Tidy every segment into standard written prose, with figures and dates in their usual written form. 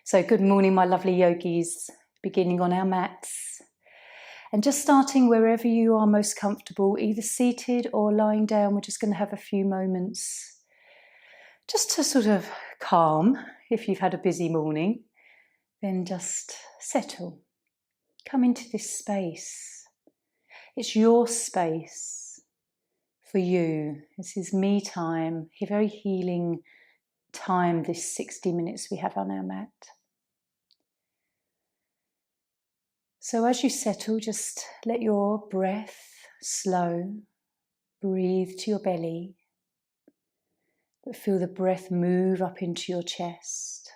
So good morning, my lovely yogis, beginning on our mats. And just starting wherever you are most comfortable, either seated or lying down. We're just going to have a few moments just to sort of calm. If you've had a busy morning, then just settle. Come into this space. It's your space for you. This is me time, a very healing time, this 60 minutes we have on our mat. So as you settle, just let your breath slow, breathe to your belly, but feel the breath move up into your chest.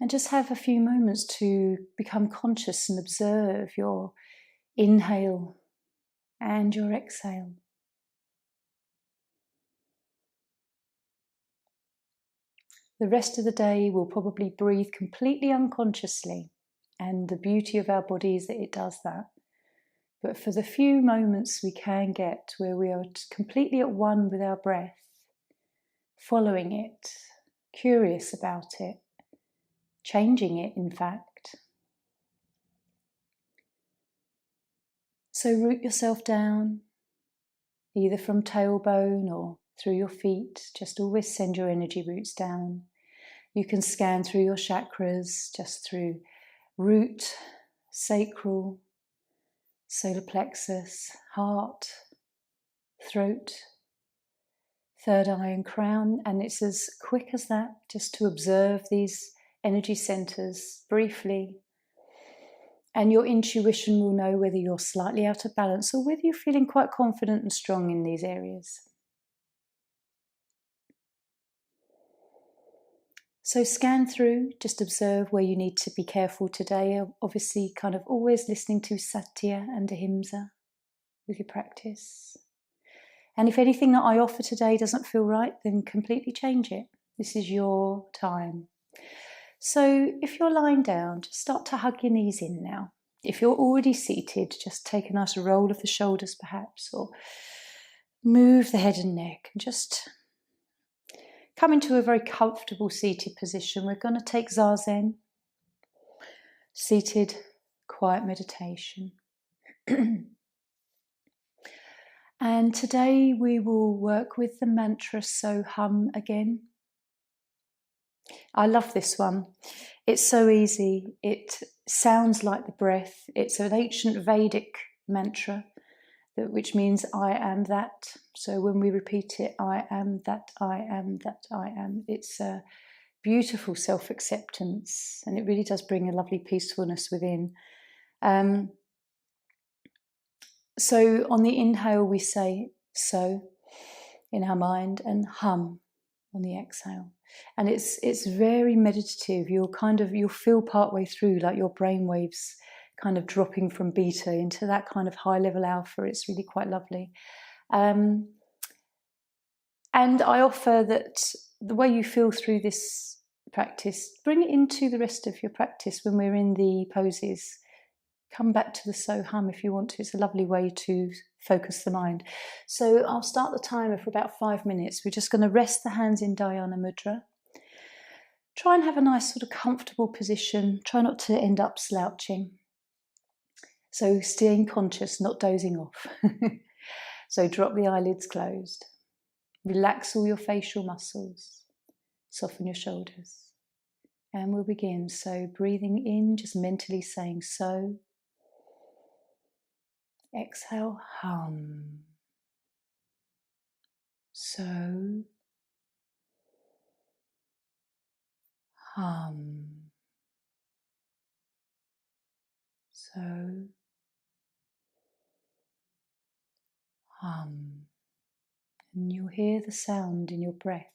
And just have a few moments to become conscious and observe your inhale and your exhale. The rest of the day we'll probably breathe completely unconsciously, and the beauty of our body is that it does that. But for the few moments we can get where we are completely at one with our breath, following it, curious about it, changing it in fact. So root yourself down, either from tailbone or through your feet. Just always send your energy roots down. You can scan through your chakras, just through root, sacral, solar plexus, heart, throat, third eye and crown, and it's as quick as that, just to observe these energy centers briefly. And your intuition will know whether you're slightly out of balance or whether you're feeling quite confident and strong in these areas. So scan through, just observe where you need to be careful today. Obviously, kind of always listening to Satya and Ahimsa with your practice. And if anything that I offer today doesn't feel right, then completely change it. This is your time. So if you're lying down, just start to hug your knees in now. If you're already seated, just take a nice roll of the shoulders perhaps, or move the head and neck, and just come into a very comfortable seated position. We're going to take Zazen, seated, quiet meditation. And today we will work with the mantra So Hum again. I love this one. It's so easy. It sounds like the breath. It's an ancient Vedic mantra, which means I am that. So when we repeat it, I am that, I am that, I am. It's a beautiful self-acceptance, and it really does bring a lovely peacefulness within. So on the inhale we say so in our mind, and hum on the exhale. And it's very meditative. You'll feel partway through like your brain waves kind of dropping from beta into that kind of high level alpha. It's really quite lovely. And I offer that the way you feel through this practice, bring it into the rest of your practice when we're in the poses. Come back to the So Hum if you want to. It's a lovely way to focus the mind. So I'll start the timer for about 5 minutes. We're just going to rest the hands in Dhyana Mudra. Try and have a nice sort of comfortable position. Try not to end up slouching. So staying conscious, not dozing off. So drop the eyelids closed. Relax all your facial muscles. Soften your shoulders. And we'll begin. So breathing in, just mentally saying so. Exhale, hum. So, hum. So, hum. And you'll hear the sound in your breath.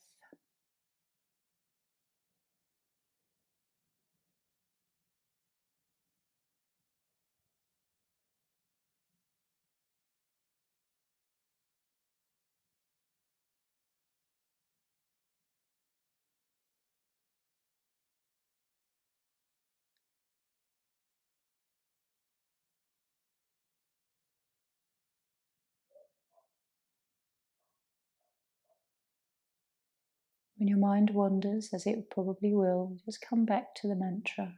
When your mind wanders, as it probably will, just come back to the mantra.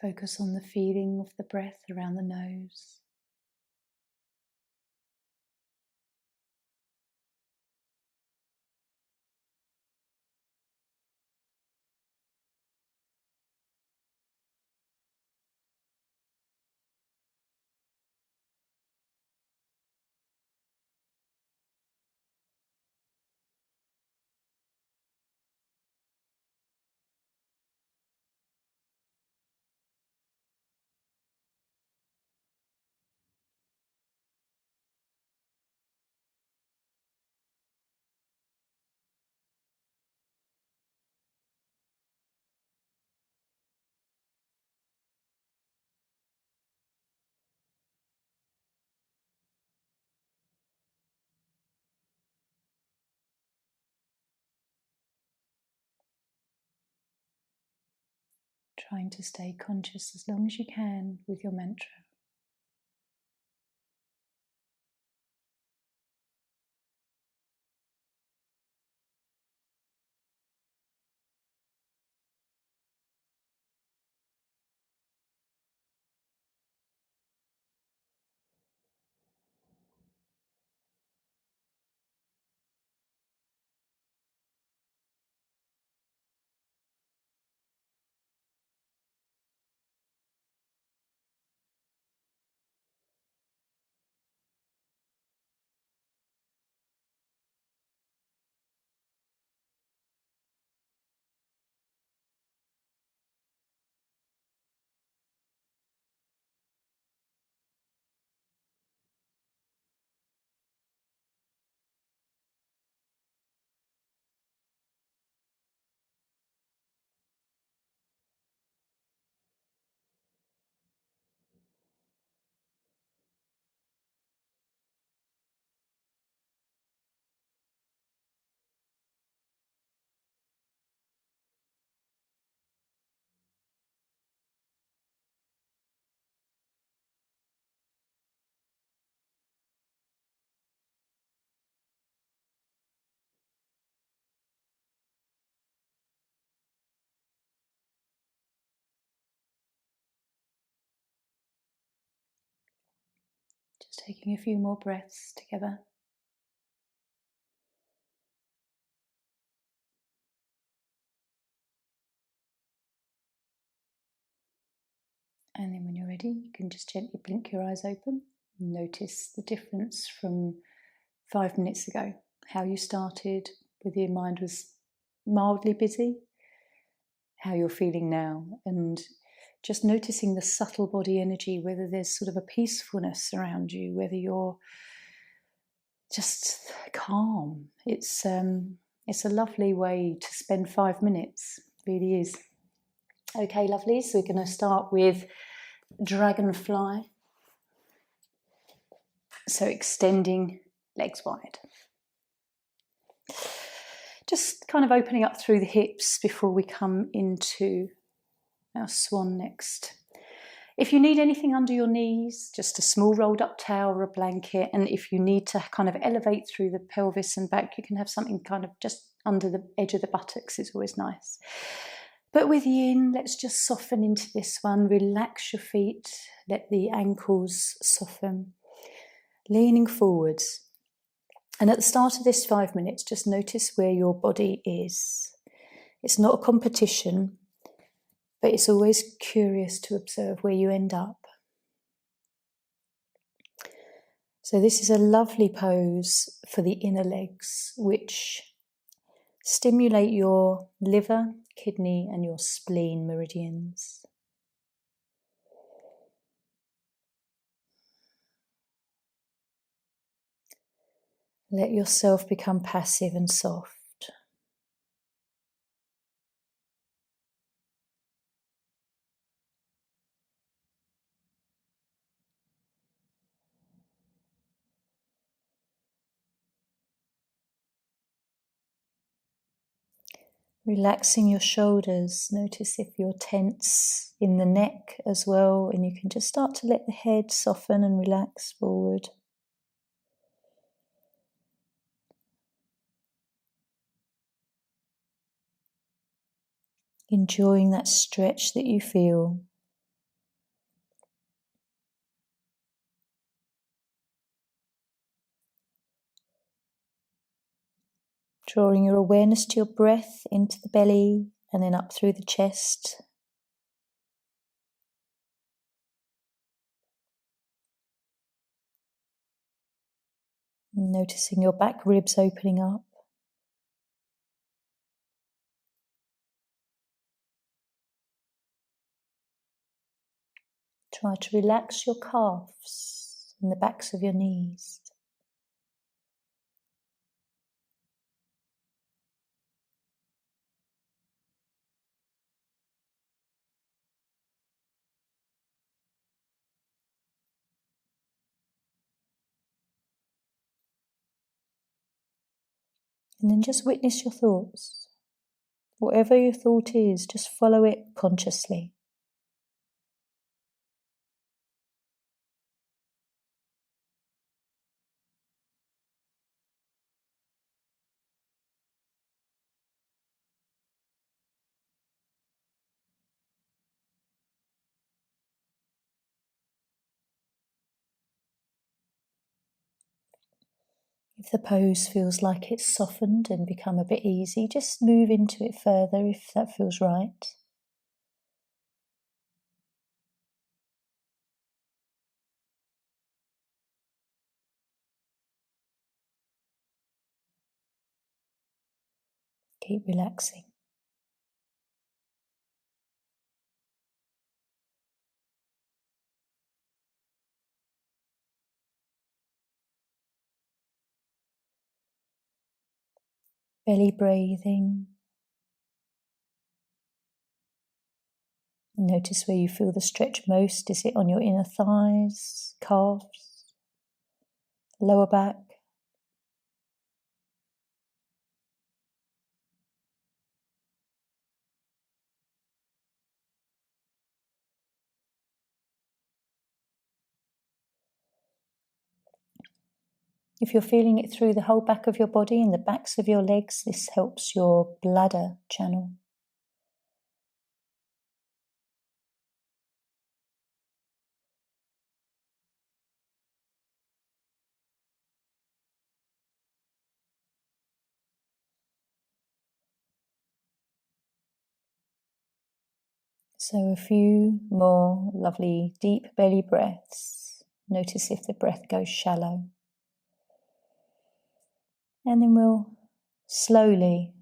Focus on the feeling of the breath around the nose. Trying to stay conscious as long as you can with your mantra. Just taking a few more breaths together. And then when you're ready, you can just gently blink your eyes open. Notice the difference from 5 minutes ago. How you started, whether your mind was mildly busy, how you're feeling now, and just noticing the subtle body energy, whether there's sort of a peacefulness around you, whether you're just calm. It's a lovely way to spend 5 minutes, it really is. Okay, lovely, so we're going to start with dragonfly. So extending legs wide. Just kind of opening up through the hips before we come into our swan next. If you need anything under your knees, just a small rolled up towel or a blanket, and if you need to kind of elevate through the pelvis and back, you can have something kind of just under the edge of the buttocks. It's always nice. But with yin, let's just soften into this one. Relax your feet, let the ankles soften. Leaning forwards. And at the start of this 5 minutes, just notice where your body is. It's not a competition, but it's always curious to observe where you end up. So this is a lovely pose for the inner legs, which stimulate your liver, kidney, and your spleen meridians. Let yourself become passive and soft. Relaxing your shoulders. Notice if you're tense in the neck as well, and you can just start to let the head soften and relax forward. Enjoying that stretch that you feel. Drawing your awareness to your breath into the belly and then up through the chest. Noticing your back ribs opening up. Try to relax your calves and the backs of your knees. And then just witness your thoughts. Whatever your thought is, just follow it consciously. If the pose feels like it's softened and become a bit easy, just move into it further if that feels right. Keep relaxing. Belly breathing. Notice where you feel the stretch most. Is it on your inner thighs, calves, lower back? If you're feeling it through the whole back of your body and the backs of your legs, this helps your bladder channel. So a few more lovely deep belly breaths. Notice if the breath goes shallow. And then we'll slowly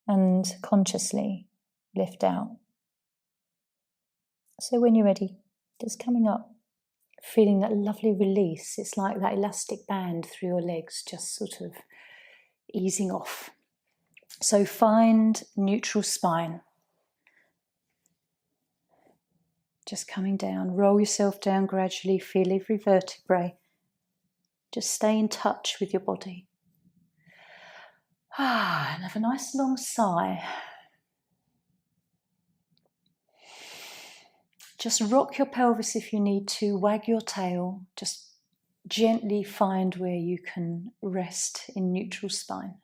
and consciously lift out. So when you're ready, just coming up, feeling that lovely release. It's like that elastic band through your legs, just sort of easing off. So find neutral spine. Just coming down, roll yourself down gradually, feel every vertebrae. Just stay in touch with your body. And have a nice long sigh. Just rock your pelvis if you need to, wag your tail. Just gently find where you can rest in neutral spine.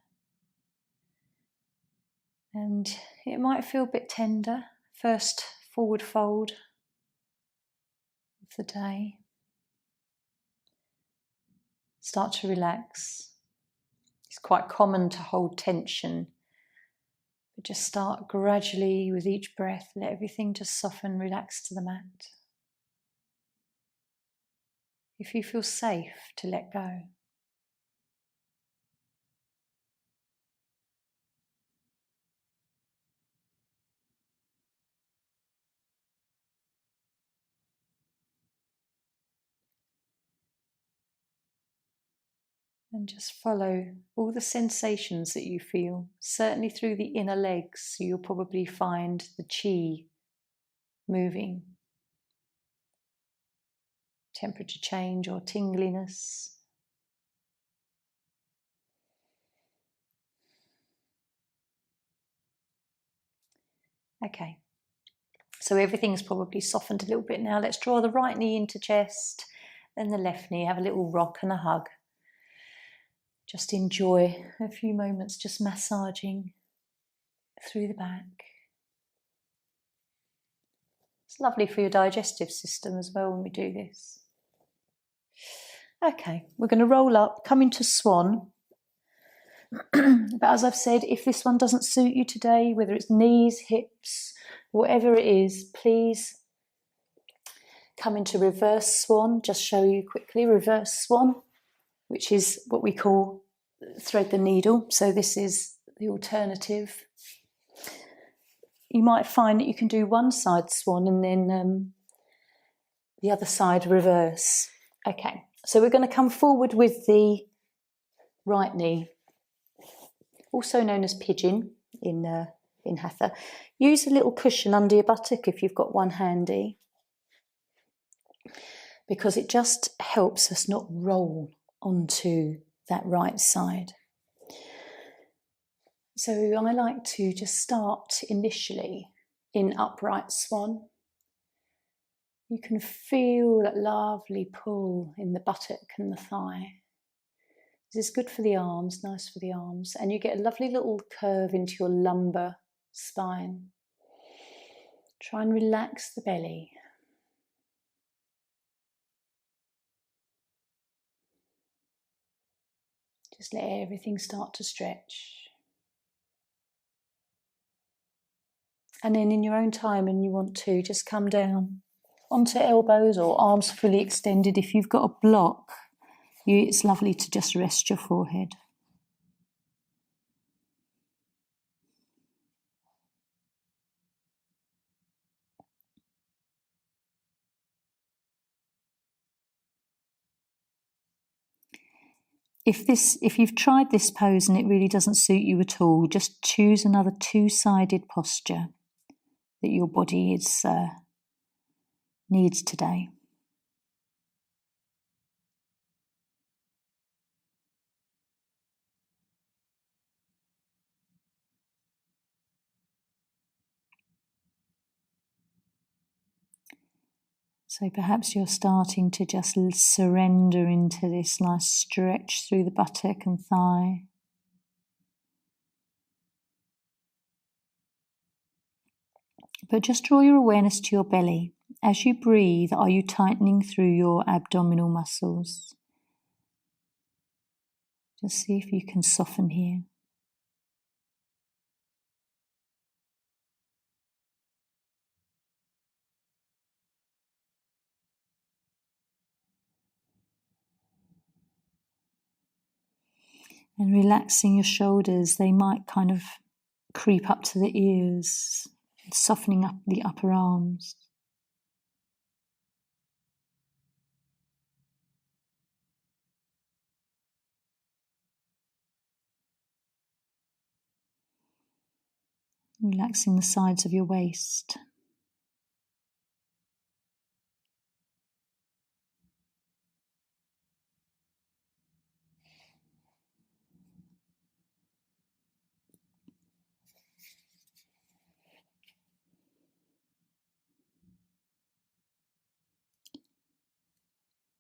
And it might feel a bit tender. First forward fold of the day. Start to relax. It's quite common to hold tension, but just start gradually with each breath. Let everything just soften, relax to the mat. If you feel safe to let go. And just follow all the sensations that you feel, certainly through the inner legs. You'll probably find the chi moving, temperature change or tingliness. Okay, so everything's probably softened a little bit now. Let's draw the right knee into chest, then the left knee, have a little rock and a hug. Just enjoy a few moments just massaging through the back. It's lovely for your digestive system as well when we do this. Okay, we're going to roll up, come into swan. But as I've said, if this one doesn't suit you today, whether it's knees, hips, whatever it is, please come into reverse swan. Just show you quickly, reverse swan, which is what we call thread the needle. So this is the alternative. You might find that you can do one side swan and then the other side reverse. Okay, so we're going to come forward with the right knee, also known as pigeon in Hatha. Use a little cushion under your buttock if you've got one handy, because it just helps us not roll onto that right side. So I like to just start initially in upright swan. You can feel that lovely pull in the buttock and the thigh. This is good for the arms, nice for the arms. And you get a lovely little curve into your lumbar spine. Try and relax the belly. Just let everything start to stretch. And then in your own time, and you want to, just come down onto elbows or arms fully extended. If you've got a block, it's lovely to just rest your forehead. If you've tried this pose and it really doesn't suit you at all, just choose another two-sided posture that your body needs today. So perhaps you're starting to just surrender into this nice stretch through the buttock and thigh. But just draw your awareness to your belly. As you breathe, are you tightening through your abdominal muscles? Just see if you can soften here. And relaxing your shoulders, they might kind of creep up to the ears, softening up the upper arms. Relaxing the sides of your waist.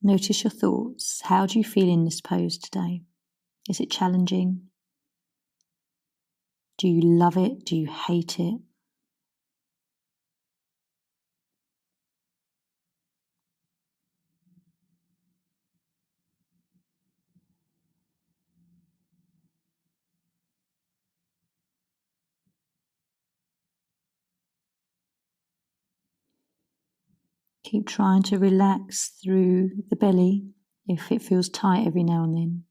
Notice your thoughts. How do you feel in this pose today? Is it challenging? Do you love it? Do you hate it? Keep trying to relax through the belly if it feels tight every now and then.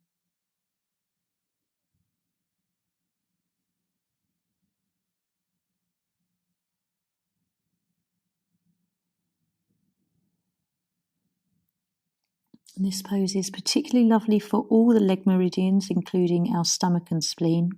And this pose is particularly lovely for all the leg meridians, including our stomach and spleen.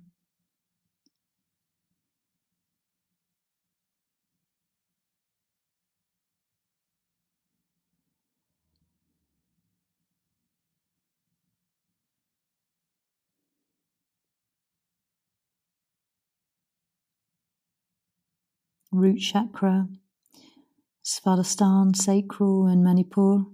Root chakra, Svadhisthana, sacral and Manipur.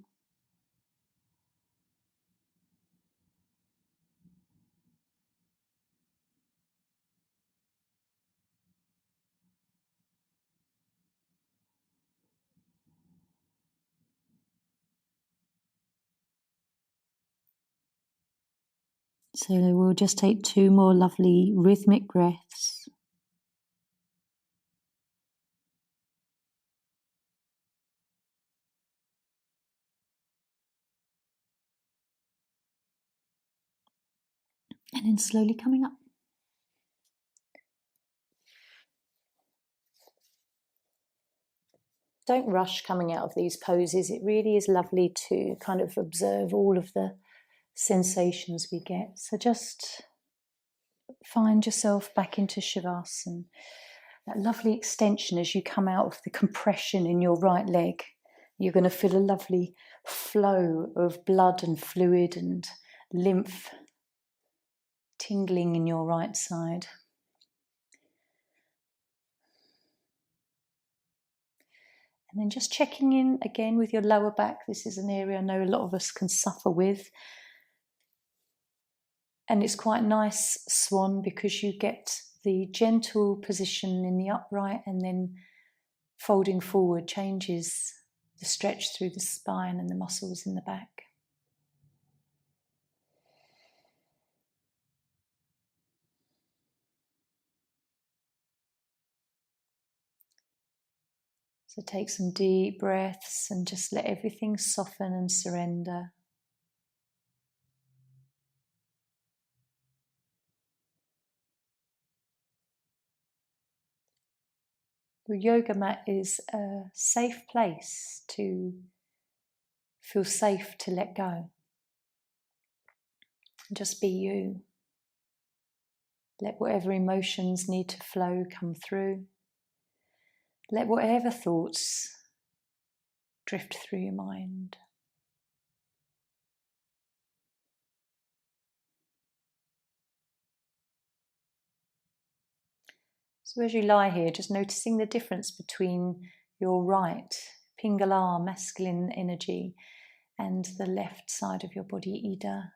So we'll just take 2 more lovely rhythmic breaths. And then slowly coming up. Don't rush coming out of these poses. It really is lovely to kind of observe all of the sensations we get. So just find yourself back into Shavasana. That lovely extension as you come out of the compression in your right leg. You're going to feel a lovely flow of blood and fluid and lymph tingling in your right side. And then just checking in again with your lower back. This is an area I know a lot of us can suffer with. And it's quite nice, swan, because you get the gentle position in the upright and then folding forward changes the stretch through the spine and the muscles in the back. So take some deep breaths and just let everything soften and surrender. Your yoga mat is a safe place to feel safe to let go. Just be you. Let whatever emotions need to flow come through. Let whatever thoughts drift through your mind. So as you lie here, just noticing the difference between your right, Pingala, masculine energy, and the left side of your body, Ida.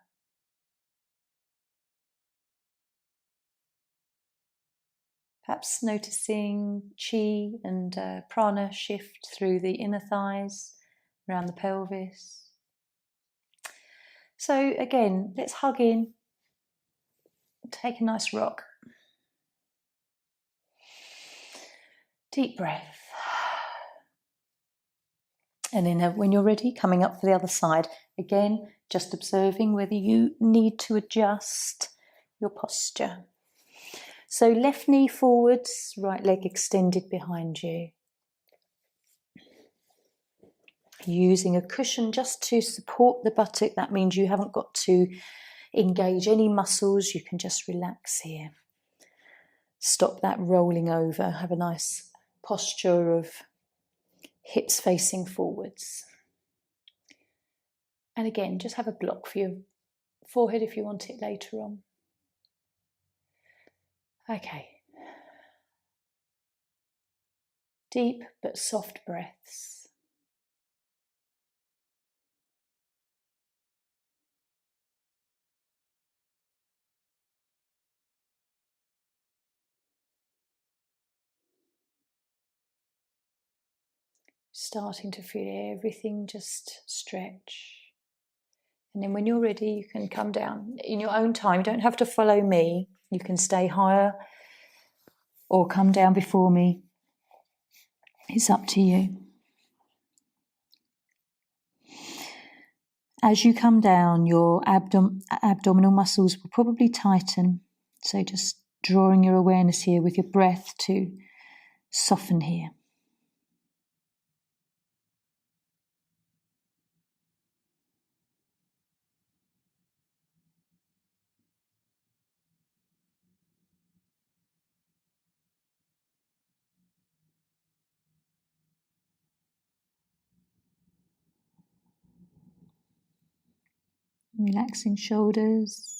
Perhaps noticing chi and prana shift through the inner thighs, around the pelvis. So again, let's hug in, take a nice rock. Deep breath. And then when you're ready, coming up for the other side. Again, just observing whether you need to adjust your posture. So left knee forwards, right leg extended behind you. Using a cushion just to support the buttock. That means you haven't got to engage any muscles. You can just relax here. Stop that rolling over. Have a nice posture of hips facing forwards. And again, just have a block for your forehead if you want it later on. Okay. Deep but soft breaths. Starting to feel everything just stretch. And then when you're ready, you can come down in your own time. You don't have to follow me. You can stay higher or come down before me. It's up to you. As you come down, your abdominal muscles will probably tighten. So just drawing your awareness here with your breath to soften here. Relaxing shoulders.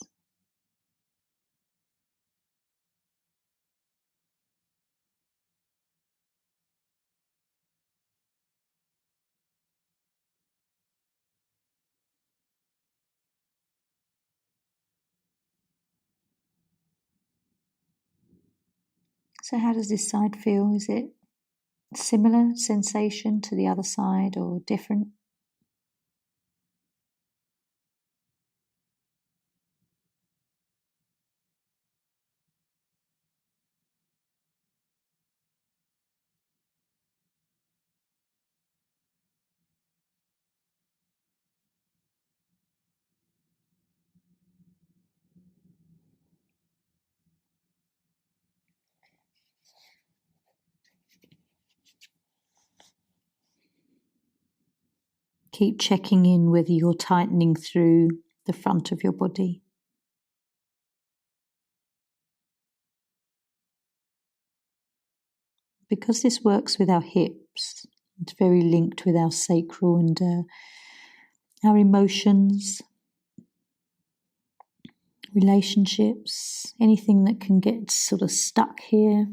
So how does this side feel? Is it similar sensation to the other side or different? Keep checking in whether you're tightening through the front of your body. Because this works with our hips, it's very linked with our sacral and our emotions, relationships, anything that can get sort of stuck here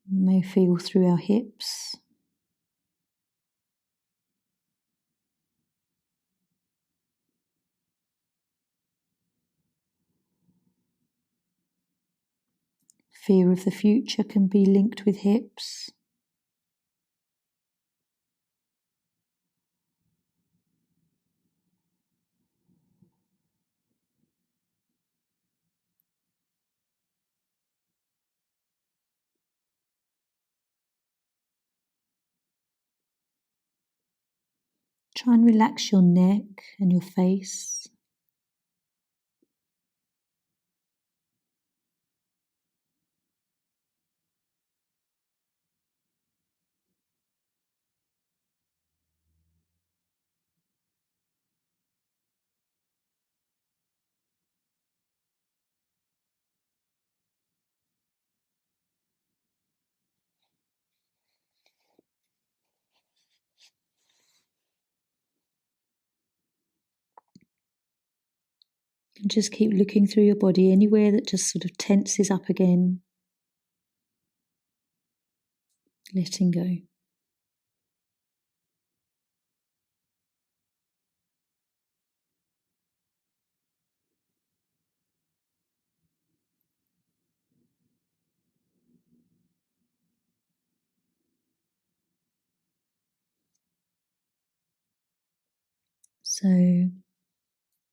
may feel through our hips. Fear of the future can be linked with hips. Try and relax your neck and your face. And just keep looking through your body, anywhere that just sort of tenses up again. Letting go. So,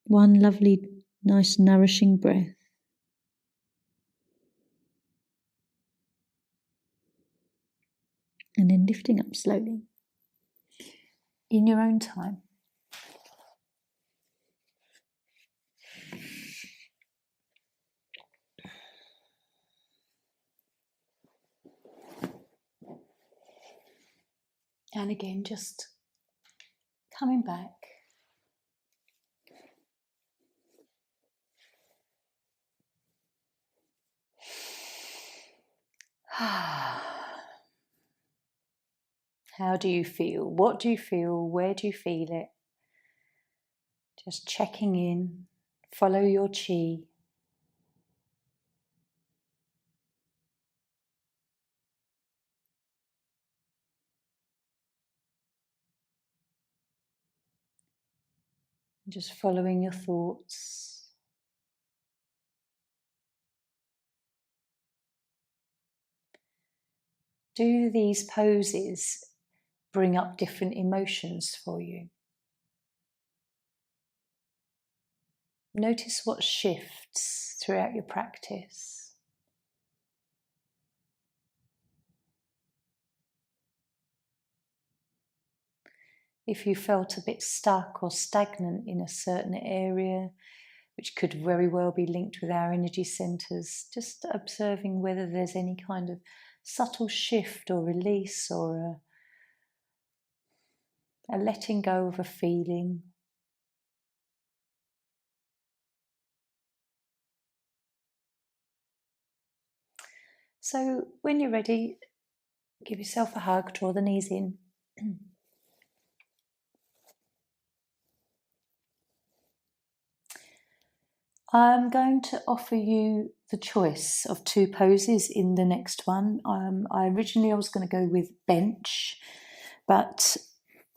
one lovely, nice, nourishing breath. And then lifting up slowly. In your own time. And again, just coming back. How do you feel? What do you feel? Where do you feel it? Just checking in. Follow your chi. Just following your thoughts. Do these poses bring up different emotions for you? Notice what shifts throughout your practice. If you felt a bit stuck or stagnant in a certain area, which could very well be linked with our energy centers, just observing whether there's any kind of subtle shift or release or a letting go of a feeling. So when you're ready, give yourself a hug, draw the knees in. I'm going to offer you the choice of two poses in the next one. I was going to go with bench, but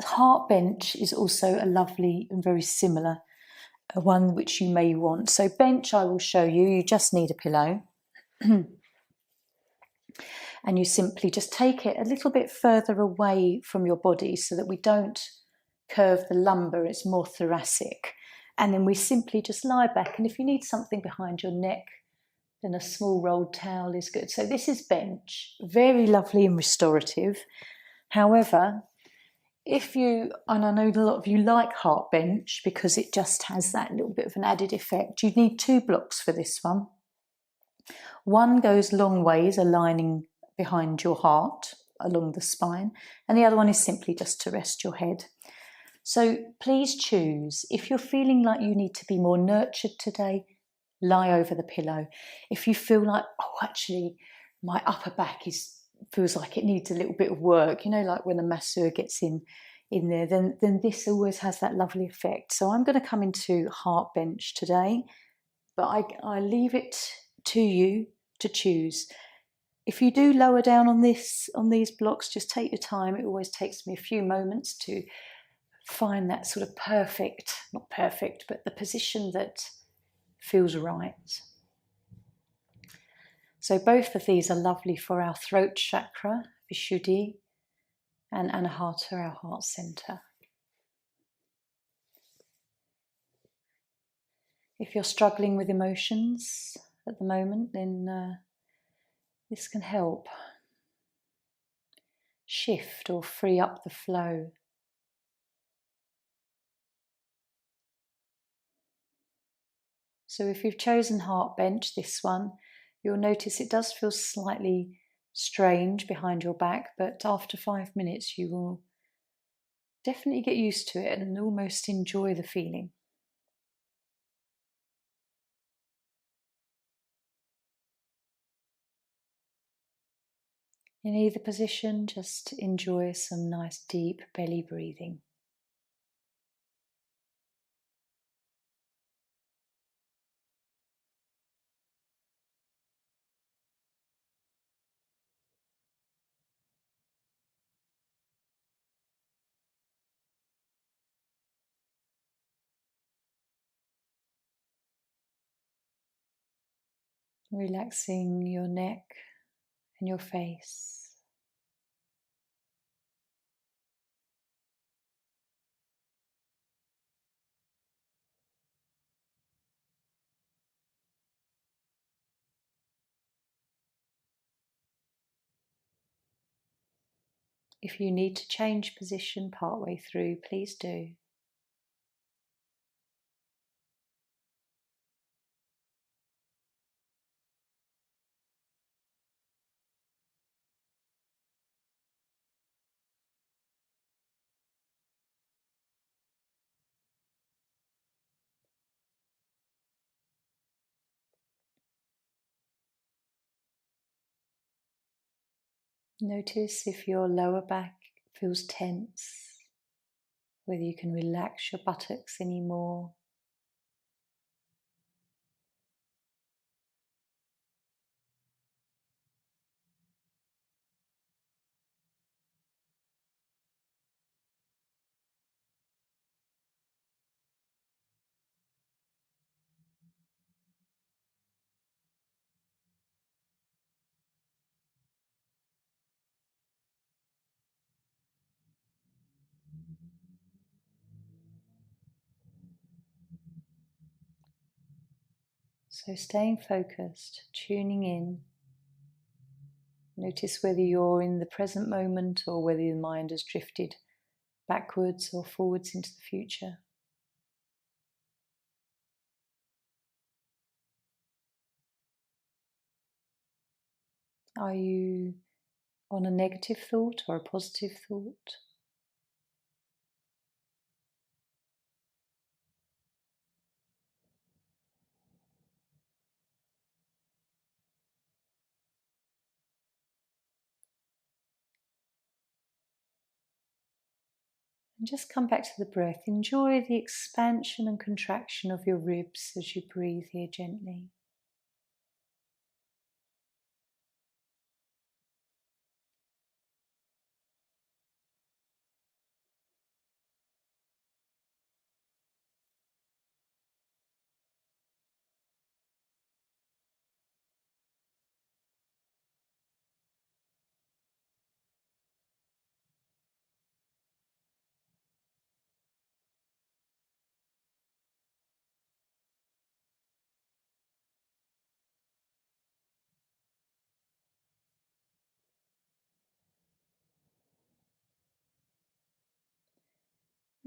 heart bench is also a lovely and very similar one which you may want. So bench I will show you. You just need a pillow. And you simply just take it a little bit further away from your body so that we don't curve the lumbar, it's more thoracic. And then we simply just lie back. And if you need something behind your neck, then a small rolled towel is good. So this is bench, very lovely and restorative. However, if you, and I know a lot of you like heart bench because it just has that little bit of an added effect, you need 2 blocks for this one. One goes long ways, aligning behind your heart along the spine, and the other one is simply just to rest your head. So please choose. If you're feeling like you need to be more nurtured today, lie over the pillow. If you feel like, oh, actually, my upper back feels like it needs a little bit of work, you know, like when a masseur gets in there, then this always has that lovely effect. So I'm going to come into heart bench today, but I leave it to you to choose. If you do lower down on these blocks, just take your time. It always takes me a few moments to find that sort of perfect, not perfect, but the position that feels right. So both of these are lovely for our throat chakra, Vishuddhi, and Anahata, our heart center. If you're struggling with emotions at the moment, then this can help shift or free up the flow. So if you've chosen heart bench, this one, you'll notice it does feel slightly strange behind your back, but after 5 minutes you will definitely get used to it and almost enjoy the feeling. In either position, just enjoy some nice deep belly breathing. Relaxing your neck and your face. If you need to change position partway through, please do. Notice if your lower back feels tense, whether you can relax your buttocks anymore. So staying focused, tuning in. Notice whether you're in the present moment or whether your mind has drifted backwards or forwards into the future. Are you on a negative thought or a positive thought? And just come back to the breath. Enjoy the expansion and contraction of your ribs as you breathe here gently.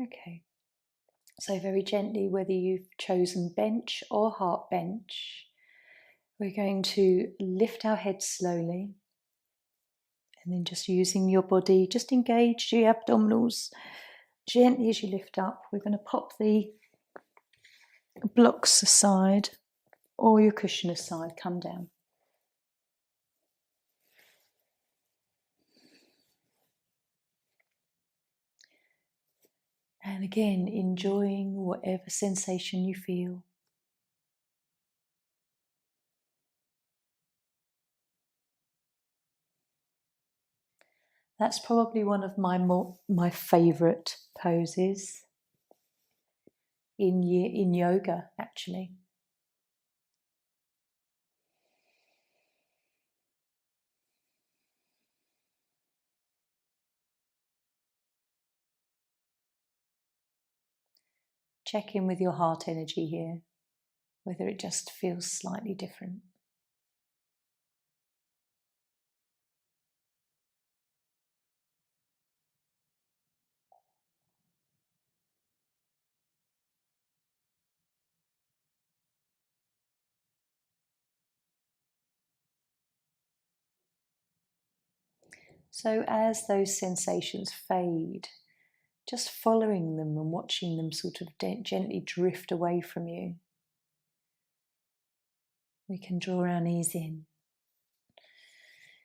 Okay, so very gently, whether you've chosen bench or heart bench, we're going to lift our head slowly and then just using your body, just engage the abdominals gently as you lift up. We're going to pop the blocks aside or your cushion aside, come down. And again, enjoying whatever sensation you feel. That's probably one of my favourite poses in yoga, actually. Check in with your heart energy here, whether it just feels slightly different. So as those sensations fade, just following them and watching them sort of gently drift away from you, we can draw our knees in.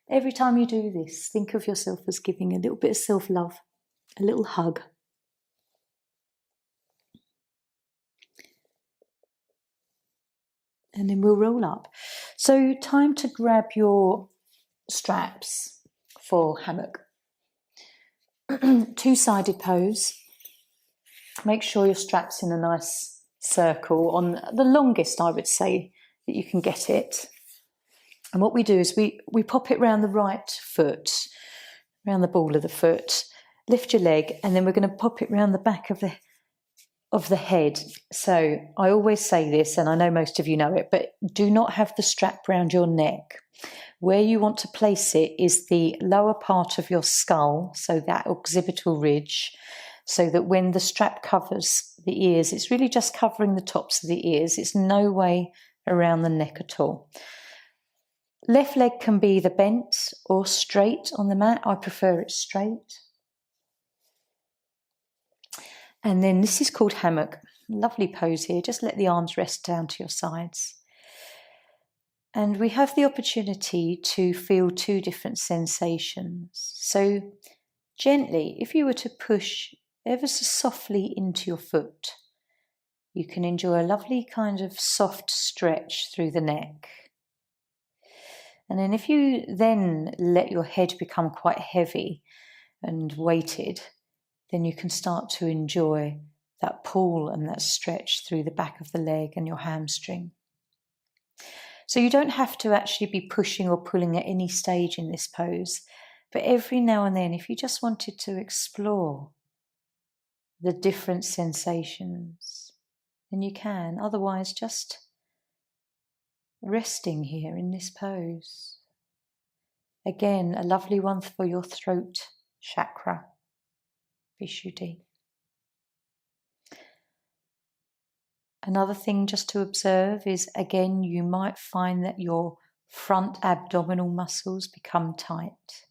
Every time you do this, think of yourself as giving a little bit of self-love, a little hug. And then we'll roll up. So time to grab your straps for hammock. Two-sided pose. Make sure your strap's in a nice circle on the longest, I would say, that you can get it. And what we do is we pop it around the right foot, around the ball of the foot, lift your leg, and then we're going to pop it around the back of the head. So I always say this, and I know most of you know it, but do not have the strap around your neck. Where you want to place it is the lower part of your skull, so that occipital ridge, so that when the strap covers the ears, it's really just covering the tops of the ears. It's no way around the neck at all. Left leg can be either bent or straight on the mat. I prefer it straight. And then this is called hammock. Lovely pose here. Just let the arms rest down to your sides. And we have the opportunity to feel two different sensations. So gently, if you were to push ever so softly into your foot, you can enjoy a lovely kind of soft stretch through the neck. And then if you then let your head become quite heavy and weighted, then you can start to enjoy that pull and that stretch through the back of the leg and your hamstring. So you don't have to actually be pushing or pulling at any stage in this pose, but every now and then, if you just wanted to explore the different sensations, then you can. Otherwise, just resting here in this pose. Again, a lovely one for your throat chakra, Vishuddhi. Another thing just to observe is, again, you might find that your front abdominal muscles become tight.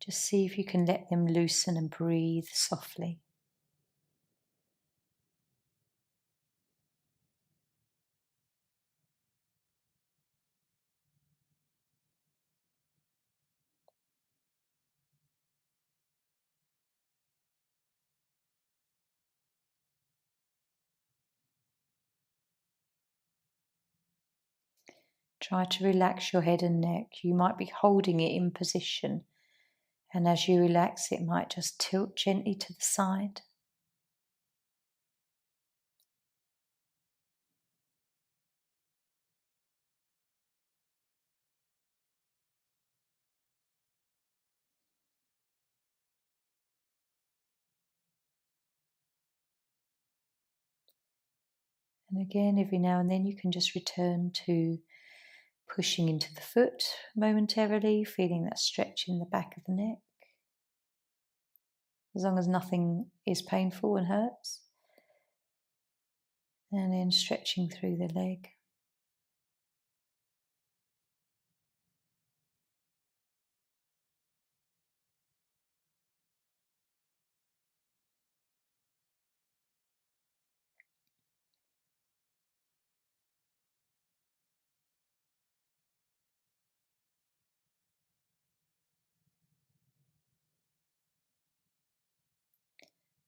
Just see if you can let them loosen and breathe softly. Try to relax your head and neck. You might be holding it in position, and as you relax, it might just tilt gently to the side. And again, every now and then you can just return to pushing into the foot momentarily, feeling that stretch in the back of the neck. As long as nothing is painful and hurts. And then stretching through the leg.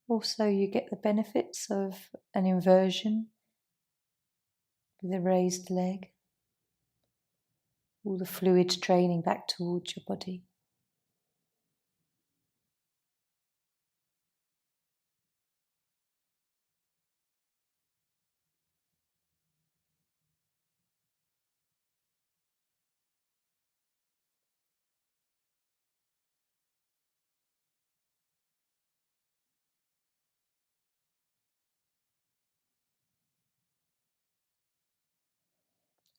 Also, you get the benefits of an inversion with a raised leg. All the fluid draining back towards your body.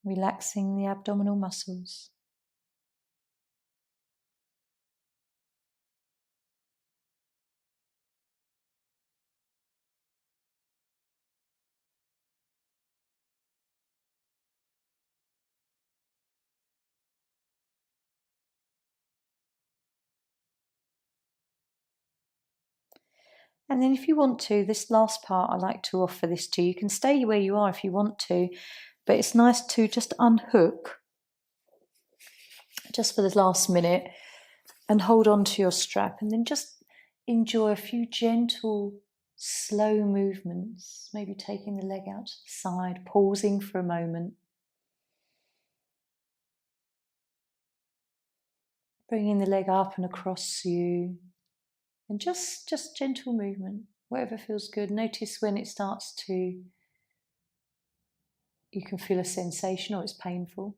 Relaxing the abdominal muscles. And then if you want to, this last part, I like to offer this to you. You can stay where you are if you want to, but it's nice to just unhook just for the last minute and hold on to your strap, and then just enjoy a few gentle, slow movements, maybe taking the leg out to the side, pausing for a moment, bringing the leg up and across you, and just gentle movement, whatever feels good. Notice when it starts to, you can feel a sensation or it's painful.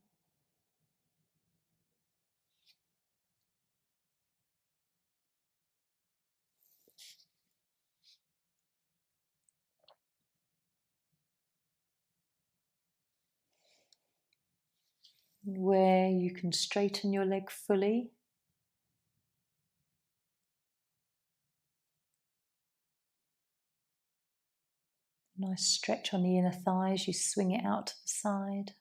Where you can straighten your leg fully. Nice stretch on the inner thighs, you swing it out to the side.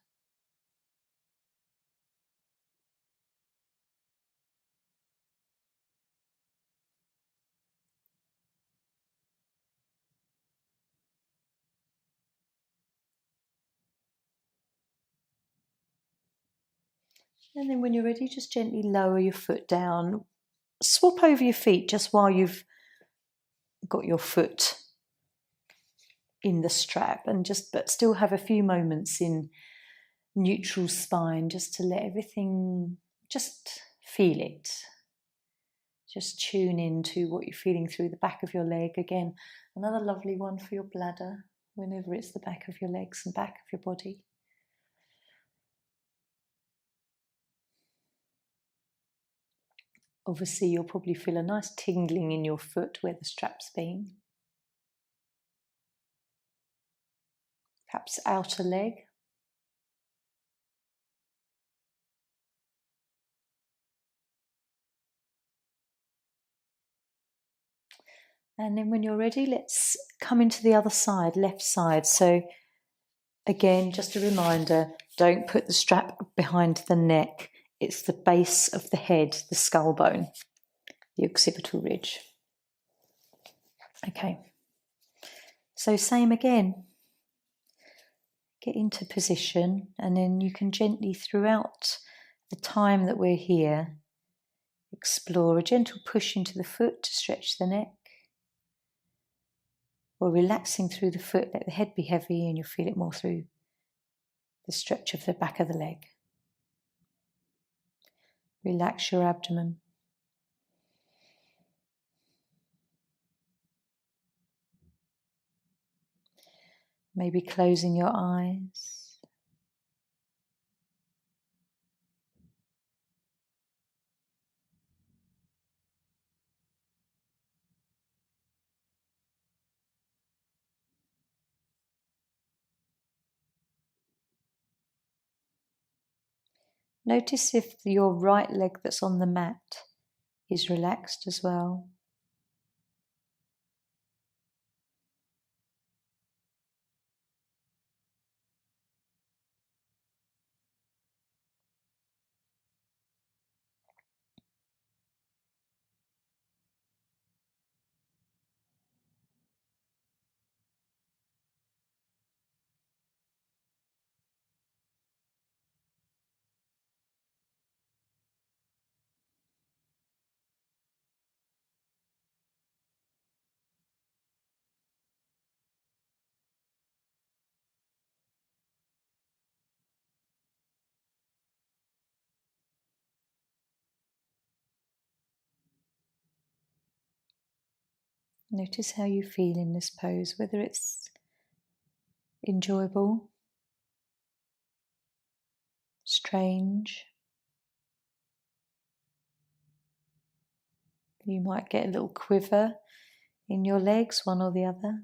And then when you're ready, just gently lower your foot down. Swap over your feet just while you've got your foot in the strap, and but still have a few moments in neutral spine, just to let everything, just feel it. Just tune into what you're feeling through the back of your leg. Again, another lovely one for your bladder, whenever it's the back of your legs and back of your body. Obviously, you'll probably feel a nice tingling in your foot where the strap's been. Perhaps outer leg. And then when you're ready, let's come into the other side, left side. So again, just a reminder, don't put the strap behind the neck. It's the base of the head, the skull bone, the occipital ridge. Okay, so same again. Get into position, and then you can gently, throughout the time that we're here, explore a gentle push into the foot to stretch the neck, or relaxing through the foot, let the head be heavy and you'll feel it more through the stretch of the back of the leg. Relax your abdomen. Maybe closing your eyes. Notice if your right leg that's on the mat is relaxed as well. Notice how you feel in this pose, whether it's enjoyable, strange. You might get a little quiver in your legs, one or the other.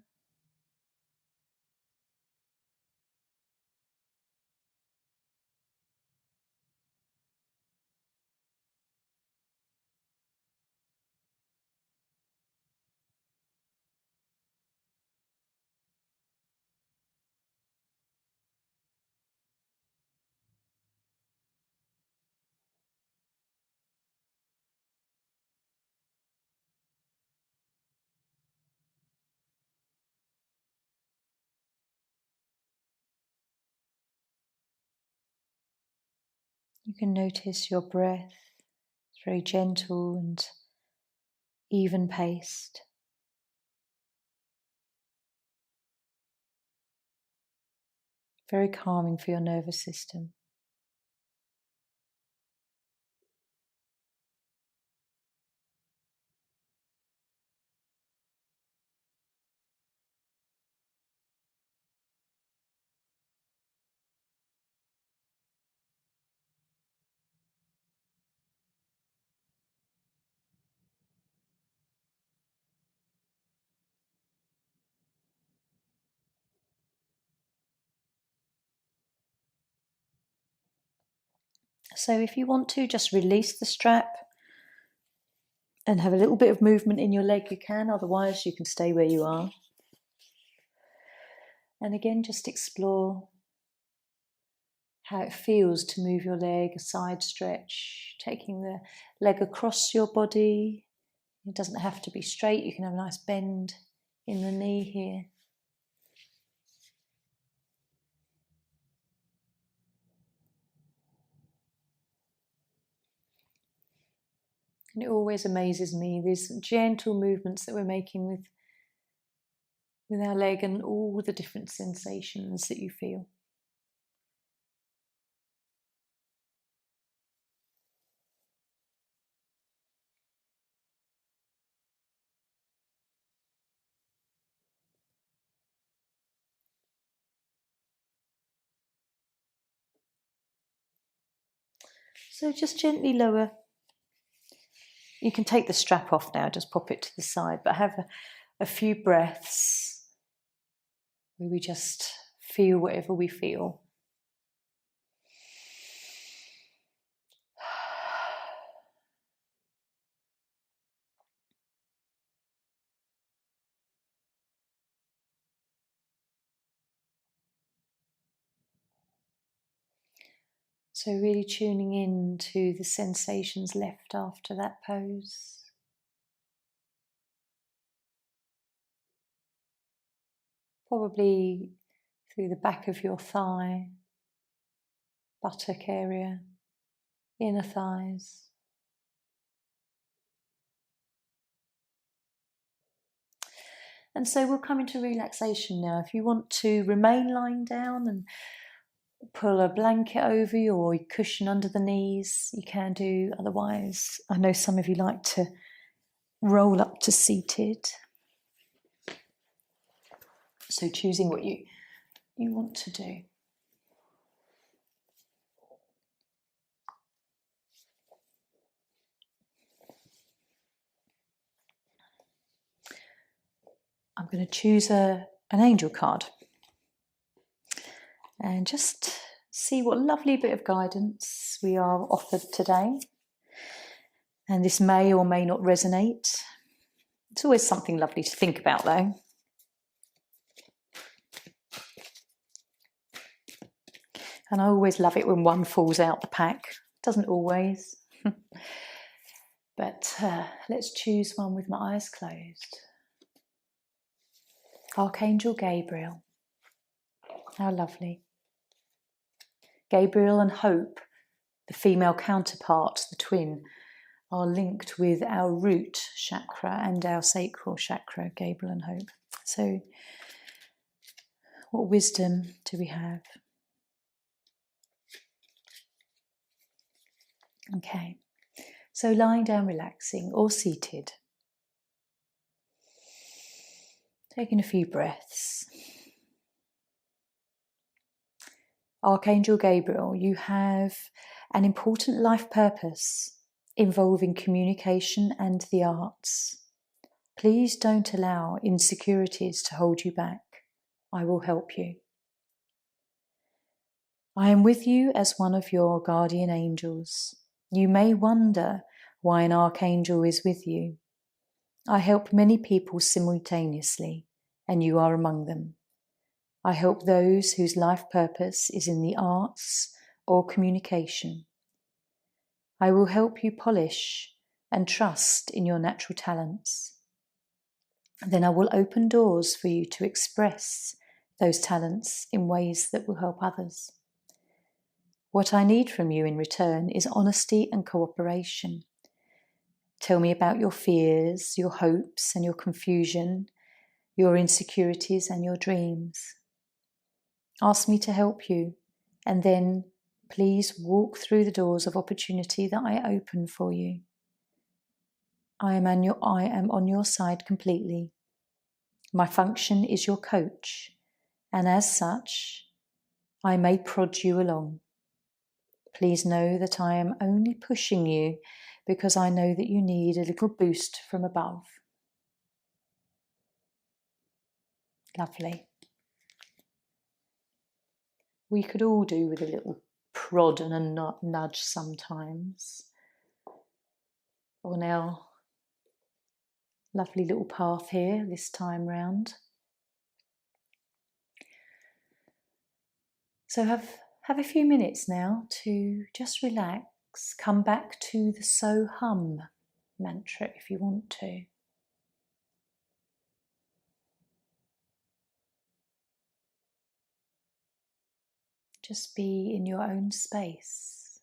You can notice your breath. It's very gentle and even paced. Very calming for your nervous system. So if you want to, just release the strap and have a little bit of movement in your leg, you can. Otherwise, you can stay where you are. And again, just explore how it feels to move your leg, a side stretch, taking the leg across your body. It doesn't have to be straight. You can have a nice bend in the knee here. And it always amazes me, these gentle movements that we're making with our leg and all the different sensations that you feel. So just gently lower. You can take the strap off now, just pop it to the side, but have a few breaths where we just feel whatever we feel. So really tuning in to the sensations left after that pose. Probably through the back of your thigh, buttock area, inner thighs. And so we'll come into relaxation now. If you want to remain lying down and pull a blanket over you or a cushion under the knees, you can do. Otherwise, I know some of you like to roll up to seated. So choosing what you want to do. I'm going to choose an angel card and just see what lovely bit of guidance we are offered today. And this may or may not resonate. It's always something lovely to think about, though. And I always love it when one falls out the pack. Doesn't always. But let's choose one with my eyes closed. Archangel Gabriel. How lovely. Gabriel and Hope, the female counterpart, the twin, are linked with our root chakra and our sacral chakra, Gabriel and Hope. So, what wisdom do we have? Okay, so lying down, relaxing, or seated. Taking a few breaths. Archangel Gabriel, you have an important life purpose involving communication and the arts. Please don't allow insecurities to hold you back. I will help you. I am with you as one of your guardian angels. You may wonder why an archangel is with you. I help many people simultaneously, and you are among them. I help those whose life purpose is in the arts or communication. I will help you polish and trust in your natural talents. Then I will open doors for you to express those talents in ways that will help others. What I need from you in return is honesty and cooperation. Tell me about your fears, your hopes and your confusion, your insecurities and your dreams. Ask me to help you, and then please walk through the doors of opportunity that I open for you. I am on your side completely. My function is your coach, and as such, I may prod you along. Please know that I am only pushing you because I know that you need a little boost from above. Lovely. We could all do with a little prod and a nudge sometimes on our lovely little path here this time round. So have a few minutes now to just relax. Come back to the So Hum mantra if you want to. Just be in your own space.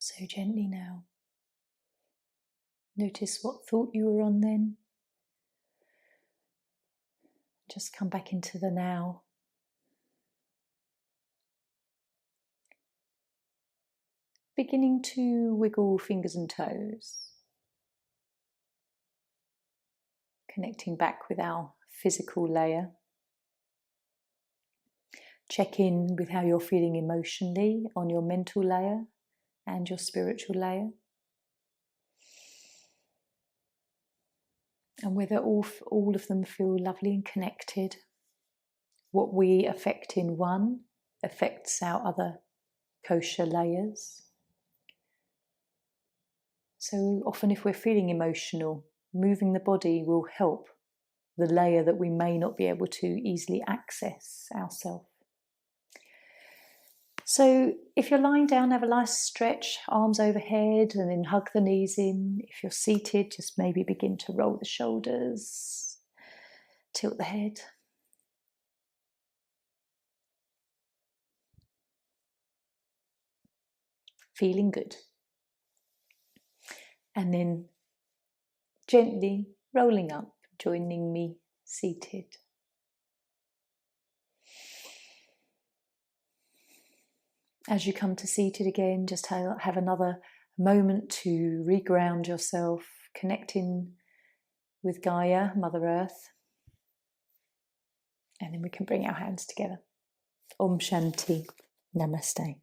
So gently now. Notice what thought you were on then. Just come back into the now. Beginning to wiggle fingers and toes. Connecting back with our physical layer. Check in with how you're feeling emotionally on your mental layer and your spiritual layer. And whether all of them feel lovely and connected. What we affect in one affects our other kosher layers. So often if we're feeling emotional, moving the body will help the layer that we may not be able to easily access ourselves. So if you're lying down, have a nice stretch, arms overhead, and then hug the knees in. If you're seated, just maybe begin to roll the shoulders, tilt the head. Feeling good. And then gently rolling up, joining me seated. As you come to seated again, just have another moment to reground yourself, connecting with Gaia, Mother Earth. And then we can bring our hands together. Om Shanti. Namaste.